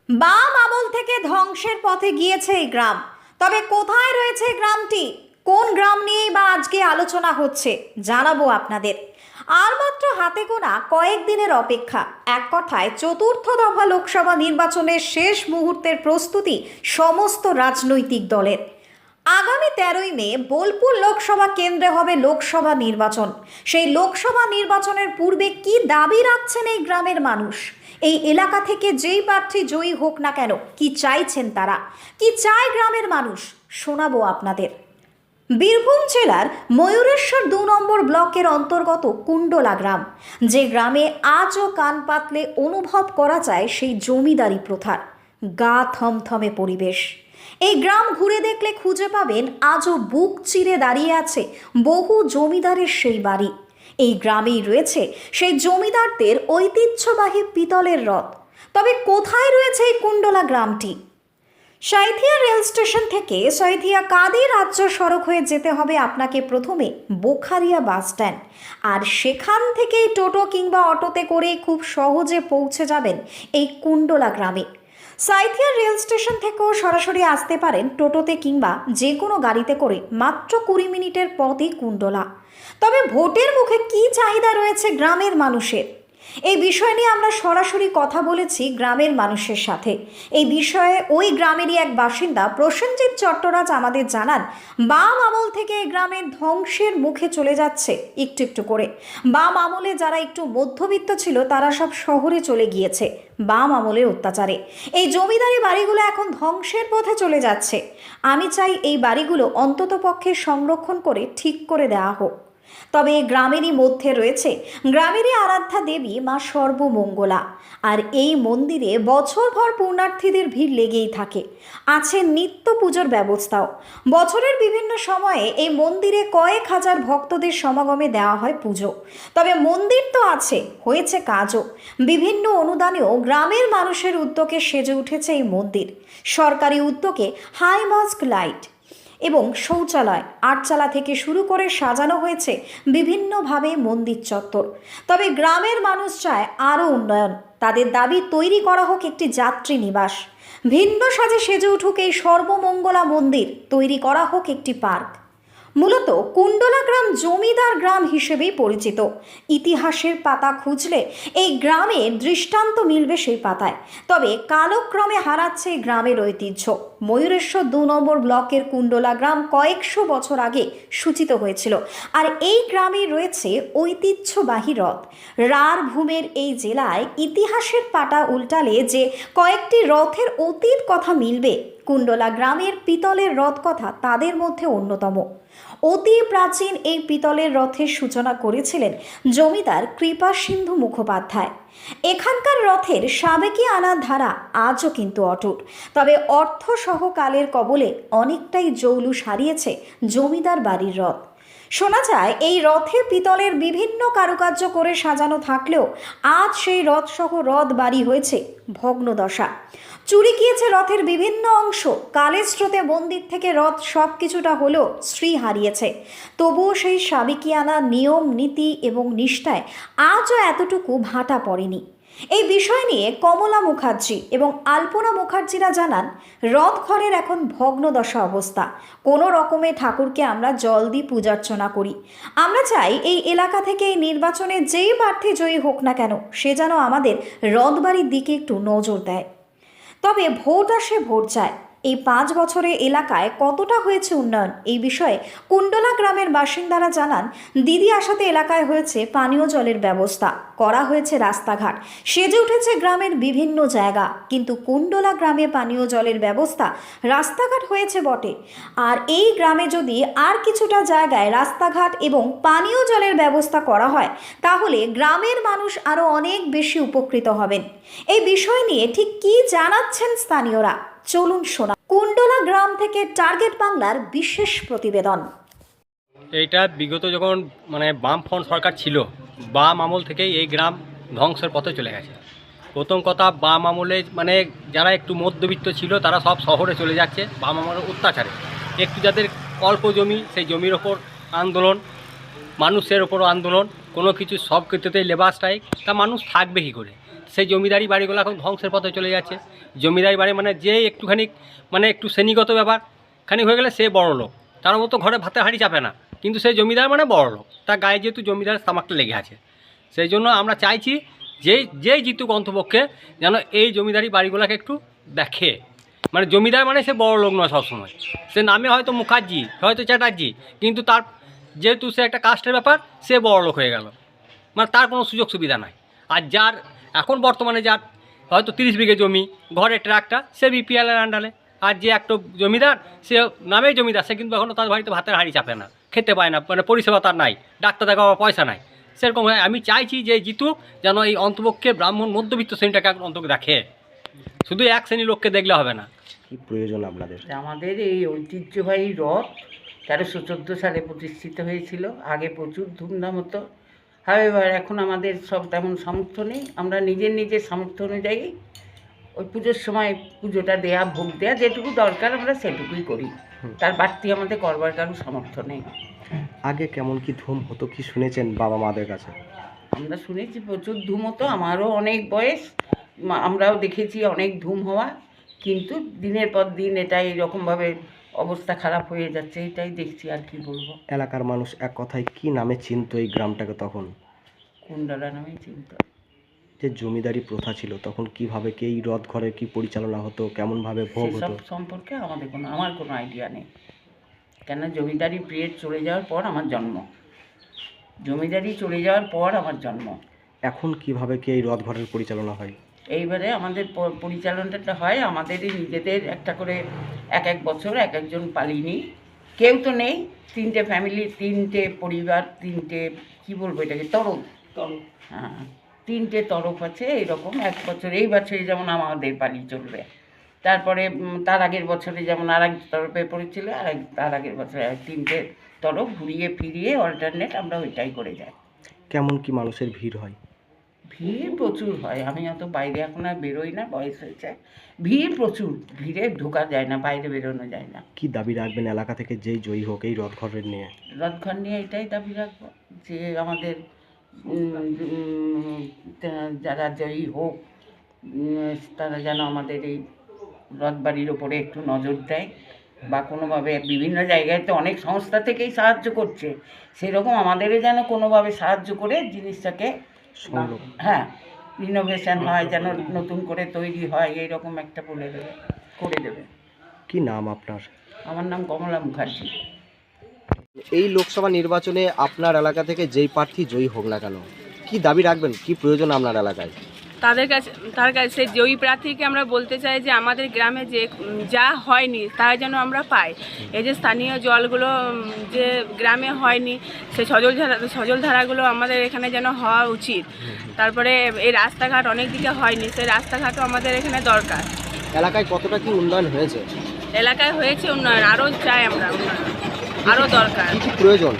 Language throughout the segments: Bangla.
বাম আমল থেকে ধ্বংসের পথে গিয়েছে এই গ্রাম। তবে কোথায় রয়েছে এই গ্রামটি, কোন গ্রাম নিয়েই বা আজকে আলোচনা হচ্ছে জানাবো আপনাদের। আর মাত্র হাতে গোনা কয়েকদিনের অপেক্ষা। এক কথায় চতুর্থ দফা লোকসভা নির্বাচনের শেষ মুহূর্তের প্রস্তুতি সমস্ত রাজনৈতিক দলের। আগামী 13ই মে বোলপুর লোকসভা কেন্দ্রে হবে লোকসভা নির্বাচন। সেই লোকসভা নির্বাচনের পূর্বে কি দাবি রাখছেন এই গ্রামের মানুষ, এই এলাকা থেকে যেই প্রার্থী জয়ী হোক না কেন কি চাইছেন তারা, কি চায় গ্রামের মানুষ, শোনাবো আপনাদের। বীরভূম জেলার ময়ূরেশ্বর 2 নম্বর ব্লকের অন্তর্গত কুণ্ডলা গ্রাম, যে গ্রামে আজও কান পাতলে অনুভব করা যায় সেই জমিদারি প্রথার গা থমথমে পরিবেশ। এই গ্রাম ঘুরে দেখলে খুঁজে পাবেন আজও বুক চিরে দাঁড়িয়ে আছে বহু জমিদারের সেই বাড়ি। এই গ্রামেই রয়েছে সেই জমিদারদের ঐতিহ্যবাহী পিতলের রথ। তবে কোথায় রয়েছে এই কুণ্ডলা গ্রামটি? সাঁইথিয়া রেল স্টেশন থেকে সাঁইথিয়া কাঁদি রাজ্য সড়ক হয়ে যেতে হবে আপনাকে প্রথমে বোখারিয়া বাস স্ট্যান্ড, আর সেখান থেকেই টোটো কিংবা অটোতে করে খুব সহজে পৌঁছে যাবেন এই কুণ্ডলা গ্রামে। সাঁইথিয়া রেল স্টেশন থেকেও সরাসরি আসতে পারেন টোটোতে কিংবা যে কোনো গাড়িতে করে, মাত্র 20 মিনিটের পথই কুণ্ডলা। তবে ভোটের মুখে কি চাহিদা রয়েছে গ্রামের মানুষের, এই বিষয় নিয়ে আমরা সরাসরি কথা বলেছি গ্রামের মানুষের সাথে। এই বিষয়ে ওই গ্রামেরই এক বাসিন্দা প্রসেনজিৎ চট্টরাজ আমাদের জানান, বাম আমল থেকে এই গ্রামের ধ্বংসের মুখে চলে যাচ্ছে একটু একটু করে। বাম আমলে যারা একটু মধ্যবিত্ত ছিল তারা সব শহরে চলে গিয়েছে বাম আমলের অত্যাচারে। এই জমিদারি বাড়িগুলো এখন ধ্বংসের পথে চলে যাচ্ছে। আমি চাই এই বাড়িগুলো অন্ততপক্ষে সংরক্ষণ করে ঠিক করে দেওয়া হোক। তবে গ্রামেরই মধ্যে রয়েছে গ্রামেরই আরাধ্যা দেবী মা সর্বমঙ্গলা, আর এই মন্দিরে বছরভর পুণ্যার্থীদের ভিড় লেগেই থাকে। আছে নিত্য পুজোর ব্যবস্থাও। বছরের বিভিন্ন সময়ে এই মন্দিরে কয়েক হাজার ভক্তদের সমাগমে দেওয়া হয় পুজো। তবে মন্দির তো আছে, হয়েছে কাজও। বিভিন্ন অনুদানেও গ্রামের মানুষের উদ্যোগে সেজে উঠেছে এই মন্দির। সরকারি উদ্যোগে হাই মাস্ক লাইট এবং শৌচালয়, আটচালা থেকে শুরু করে সাজানো হয়েছে বিভিন্নভাবে মন্দির চত্বর। তবে গ্রামের মানুষ চায় আরও উন্নয়ন। তাদের দাবি তৈরি করা হোক একটি যাত্রী নিবাস, ভিন্ন সাজে সেজে উঠুক এই সর্বমঙ্গলা মন্দির, তৈরি করা হোক একটি পার্ক। মূলত কুণ্ডলা গ্রাম জমিদার গ্রাম হিসেবেই পরিচিত। ইতিহাসের পাতা খুঁজলে এই গ্রামের দৃষ্টান্ত মিলবে সেই পাতায়। তবে কালক্রমে হারাচ্ছে এই গ্রামের ঐতিহ্য। ময়ূরেশ্বর 2 নম্বর ব্লকের কুণ্ডলা গ্রাম কয়েকশো বছর আগে সূচিত হয়েছিল, আর এই গ্রামে রয়েছে ঐতিহ্যবাহী রথ। রাঢ় ভূমের এই জেলায় ইতিহাসের পাতা উল্টালে যে কয়েকটি রথের অতীত কথা মিলবে, কুণ্ডলা গ্রামের পিতলের রথ কথা তাদের মধ্যে অন্যতম। অতি প্রাচীন এই পিতলের রথের সূচনা করেছিলেন জমিদার কৃপা সিন্ধু মুখোপাধ্যায়। এখানকার রথের সাবেকি আনার ধারা আজও কিন্তু অটুট। তবে অর্থসহ কালের কবলে অনেকটাই জৌলুস হারিয়েছে জমিদার বাড়ির রথ। শোনা যায় এই রথে পিতলের বিভিন্ন কারুকার্য করে সাজানো থাকলেও আজ সেই রথসহ রথ বাড়ি হয়েছে ভগ্নদশা। চুরি গিয়েছে রথের বিভিন্ন অংশ। কালের স্রোতে মন্দির থেকে রথ সব কিছুটা হলেও শ্রী হারিয়েছে। তবুও সেই সাবেকিয়ানা নিয়ম নীতি এবং নিষ্ঠায় আজও এতটুকু ভাটা পড়েনি। এই বিষয় নিয়ে কমলা মুখার্জি এবং আলপনা মুখার্জিরা জানান, রথ ঘরের এখন ভগ্নদশা অবস্থা। কোনো রকমে ঠাকুরকে আমরা জল দিয়ে পূজার্চনা করি। আমরা চাই এই এলাকা থেকে এই নির্বাচনে যেই প্রার্থী জয়ী হোক না কেন সে যেন আমাদের রথবাড়ির দিকে একটু নজর দেয়। তবে ভোট আসে ভোট যায়। এই 5 বছরে এলাকায় কতটা হয়েছে উন্নয়ন, এই বিষয়ে কুণ্ডলা গ্রামের বাসিন্দারা জানান, দিদি আসাতে এলাকায় হয়েছে পানীয় জলের ব্যবস্থা, করা হয়েছে রাস্তাঘাট, সেজে উঠেছে গ্রামের বিভিন্ন জায়গা। কিন্তু কুণ্ডলা গ্রামে পানীয় জলের ব্যবস্থা, রাস্তাঘাট হয়েছে বটে, আর এই গ্রামে যদি আর কিছুটা জায়গায় রাস্তাঘাট এবং পানীয় জলের ব্যবস্থা করা হয় তাহলে গ্রামের মানুষ আরও অনেক বেশি উপকৃত হবেন। এই বিষয় নিয়ে ঠিক কী জানাচ্ছেন স্থানীয়রা, চলুন শোনা। কুণ্ডলা গ্রাম থেকে টার্গেট বাংলার বিশেষ প্রতিবেদন। এইটা বিগত যখন বামফ্রন্ট সরকার ছিল, বাম আমল থেকেই এই গ্রাম ধ্বংসের পথে চলে গেছে। প্রথম কথা, বাম আমলে যারা একটু মধ্যবিত্ত ছিল তারা সব শহরে চলে যাচ্ছে বাম আমলের অত্যাচারে। একটু যাদের অল্প জমি, সেই জমির ওপর আন্দোলন, মানুষের ওপরও আন্দোলন, কোনো কিছু সব ক্ষেত্রেতেই লেবার স্ট্রাইক, তা মানুষ থাকবে কী করে? সেই জমিদারি বাড়িগুলো এখন ধ্বংসের পথে চলে যাচ্ছে। জমিদারি বাড়ি মানে যে একটুখানি মানে একটু শ্রেণীগত ব্যাপার খানি হয়ে গেলে সে বড় লোক, তার মতো ঘরে ভাতে হাঁড়ি চাপে না, কিন্তু সেই জমিদার মানে বড় লোক, তার গায়ে যেহেতু জমিদারের তামাকটা লেগে আছে। সেই জন্য আমরা চাইছি যেই জিতুক অন্তপক্ষে যেন এই জমিদারি বাড়িগুলোকে একটু দেখে। মানে জমিদার মানে সে বড় লোক নয় সবসময়, সে নামে হয়তো মুখার্জি, হয়তো চ্যাটার্জি, কিন্তু তার যেহেতু সে একটা কাস্টের ব্যাপার, সে বড় লোক হয়ে গেল, মানে তার কোনো সুযোগ সুবিধা নাই। আর যার এখন বর্তমানে যার হয়তো 30 বিঘে জমি, ঘরে ট্রাকটা, সে বিপিএলের আন্ডারে। আর যে একটা জমিদার, সে নামেই জমিদার, সে কিন্তু এখনও তার বাড়িতে ভাতের হাঁড়ি চাপে না, খেতে পায় না, মানে পরিষেবা তার নাই, ডাক্তার দেখাবার পয়সা নাই। সেরকম হয়। আমি চাইছি যে জিতুক যেন এই অন্তপক্ষে ব্রাহ্মণ মধ্যবিত্ত শ্রেণীটাকে অন্তত দেখে, শুধু এক শ্রেণীর লোককে দেখলে হবে না। কি প্রয়োজন আপনাদের? আমাদের এই ঐতিহ্যবাহী রথ 1314 সালে প্রতিষ্ঠিত হয়েছিল। আগে প্রচুর ধুমধাম হতো। এবার এখন আমাদের সব তেমন সামর্থ্য নেই। আমরা নিজের সামর্থ্য অনুযায়ী ওই পুজোর সময় পুজোটা দেয়া, ভোগ দেয়া, যেটুকু দরকার আমরা সেটুকুই করি। তার বাড়তি আমাদের করবার কারো সামর্থ্য নেই। আগে কেমন কি ধুম হতো, কি শুনেছেন বাবা মাদের কাছে? আমরা শুনেছি প্রচুর ধুম হতো, আমারও অনেক বয়স, আমরাও দেখেছি অনেক ধুম হওয়া, কিন্তু দিনের পর দিন এটা এইরকমভাবে অবস্থা খারাপ হয়ে যাচ্ছে, এটাই দেখছি। আর কি বলবো। এলাকার মানুষ এক কথায় কি নামে চিনতো এই গ্রামটাকে তখন? কুণ্ডলা নামেই চিন্তা। যে জমিদারি প্রথা ছিল তখন কিভাবে কি এই রথ ঘরে কি পরিচালনা হতো, কেমনভাবে ভোগ সেসব হতো? সম্পর্কে আমার কোনো আইডিয়া নেই। কেন জমিদারি পিরিয়ড চলে যাওয়ার পর আমার জন্ম, জমিদারি চলে যাওয়ার পর আমার জন্ম। এখন কিভাবে কি এই রথ ঘরের পরিচালনা হয়? এইবারে আমাদের পরিচালনাটা হয় আমাদেরই নিজেদের একটা করে এক বছর একজন পালিনি, কেউ তো নেই, 3টে ফ্যামিলি, 3টে পরিবার, 3টে কী বলবো এটাকে, তরফ। হ্যাঁ, 3টে তরফ আছে এইরকম। এক বছর, এই বছরে যেমন আমাদের পালি চলবে, তারপরে তার আগের বছরে যেমন আর এক তরফে পড়েছিল, তার আগের বছরে 3টে তরফ ঘুরিয়ে ফিরিয়ে অল্টারনেট আমরা ওইটাই করে যাই। কেমন কি মানুষের ভিড় হয়? ভিড় প্রচুর হয়। আমি অত বাইরে এখন আর বেরোই না, বয়স হয়েছে। ভিড় প্রচুর, ভিড়ে ঢোকা যায় না, বাইরে বেরোনো যায় না। কি দাবি রাখবেন এলাকা থেকে যেই জয়ী হোক এই রথ ঘরের নিয়ে? রথঘর নিয়ে এটাই দাবি রাখবো যে আমাদের যারা জয়ী হোক তারা যেন আমাদের এই রথবাড়ির ওপরে একটু নজর দেয়, বা কোনোভাবে বিভিন্ন জায়গায় তো অনেক সংস্থা থেকেই সাহায্য করছে, সেরকম আমাদেরও যেন কোনোভাবে সাহায্য করে জিনিসটাকে, হ্যাঁ, রিনোভেশন হয়, যেন নতুন করে তৈরি হয়, এইরকম একটা বলে দেবে, করে দেবে। কি নাম আপনার? আমার নাম কমলা মুখার্জি। এই লোকসভা নির্বাচনে আপনার এলাকা থেকে যেই প্রার্থী জয়ী হোক না কেন, কি দাবি রাখবেন, কি প্রয়োজন আপনার এলাকায়? তার কাছে জয়ী প্রার্থীকে আমরা বলতে চাই যে আমাদের গ্রামে যে যা হয়নি তা যেন আমরা পাই। এই যে স্থানীয় জলগুলো যে গ্রামে হয়নি, সেই সজল ধারাগুলো আমাদের এখানে যেন হওয়া উচিত। তারপরে এই রাস্তাঘাট অনেক দিকে হয়নি, সেই রাস্তাঘাটও আমাদের এখানে দরকার। এলাকায় কতটা কি উন্নয়ন হয়েছে? এলাকায় হয়েছে উন্নয়ন, আরও চাই আমরা উন্নয়ন, আরও দরকার। কি প্রয়োজন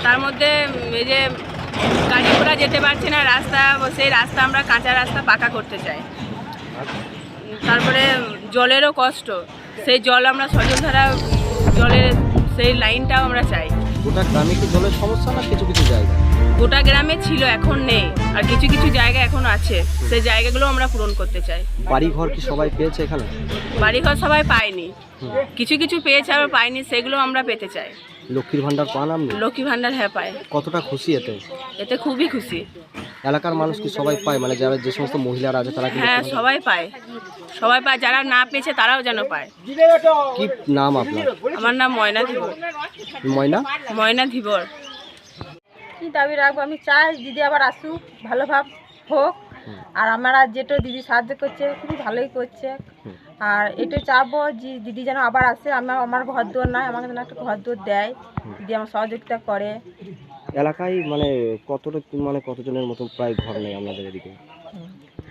তার মধ্যে এই যে গাড়ি ঘোড়া যেতে পারছে না রাস্তা, সেই রাস্তা আমরা কাঁচা রাস্তা পাকা করতে চাই। তারপরে জলেরও কষ্ট, সেই জল আমরা সজলধারা জলের সেই লাইনটাও আমরা চাই। গোটা গ্রামে কি জলের সমস্যা না কিছু কিছু জায়গা? গোটা গ্রামে ছিল, এখন নেই, আর কিছু কিছু জায়গা এখন আছে, সেই জায়গাগুলো আমরা পূরণ করতে চাই। বাড়িঘর কি সবাই পেয়েছে এখানে? বাড়িঘর সবাই পায়নি, কিছু কিছু পেয়েছে আবার পায়নি, সেগুলো আমরা পেতে চাই। লক্ষ্মীর ভান্ডার পান আপনি? লক্ষ্মী ভান্ডার হ্যাঁ পায়। কতটা খুশি এতে? এতে খুবই খুশি। এলাকার মানুষ কি সবাই পায়, মানে যারা যে সমস্ত মহিলারা আছে তারা কি? হ্যাঁ, সবাই পায়, সবাই পায়, যারা না পেয়েছে তারাও যেন পায়। কি নাম আপনার? আমার নাম ময়না ধীবর। ময়না ধীবর। কি দাবি রাখবো, আমি চাই দিদি আবার আসুক, ভালোভাব হোক, আর আমরা যেটা দিদি সাহায্য করছে খুবই ভালোই করছে। আর এটাই চাবো যে দিদি যেন আবার আসে, আমার ঘর দুয়ার নাই, আমাকে যেন একটা ঘর দুয়ার দেয়, দিদি আমার সহযোগিতা করে। এলাকায় মানে কতজনের মতো প্রায় ঘর নেই আপনাদের এদিকে?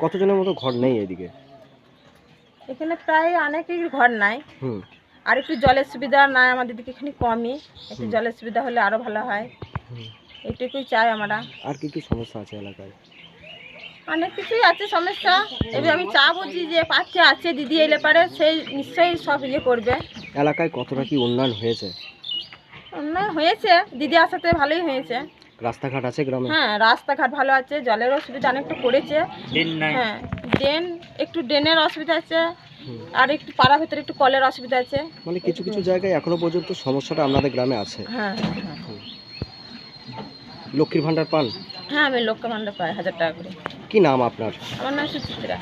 কতজনের মতো ঘর নেই এদিকে? এখানে প্রায় অনেকেই ঘর নাই। আর একটু জলের সুবিধা নাই আমাদের দিকে, এখানে কমই, একটু জলের সুবিধা হলে আরো ভালো হয়, এটুকুই চাই আমরা। আর কি কি সমস্যা আছে এলাকায়? অনেক কিছুই আছে সমস্যা। এবার আমি চাবো যে পাচ্ছে আছে দিদি এলে পারে, সেই নিশ্চয়ই সব ইয়ে করবে। এলাকায় কতটা কি উন্নয়ন হয়েছে? উন্নয়ন হয়েছে, দিদি আসাতে ভালোই হয়েছে। রাস্তাঘাট আছে গ্রামে? হ্যাঁ, রাস্তাঘাট ভালো আছে, জলের অসুবিধা অনেকটা পড়েছে। হ্যাঁ, একটু ড্রেনের অসুবিধা আছে, আর একটু পাড়ার ভেতরে একটু কলের অসুবিধা আছে। মানে কিছু কিছু জায়গায় এখনো পর্যন্ত সমস্যাটা আপনাদের গ্রামে আছে। হ্যাঁ লক্ষ্মীর ভাণ্ডার পান? হ্যাঁ, আমি লক্ষ্য ভাণ্ডার পাই 1000 টাকা করে। কি নাম আপনার? আমার নাম সুচিত্রা।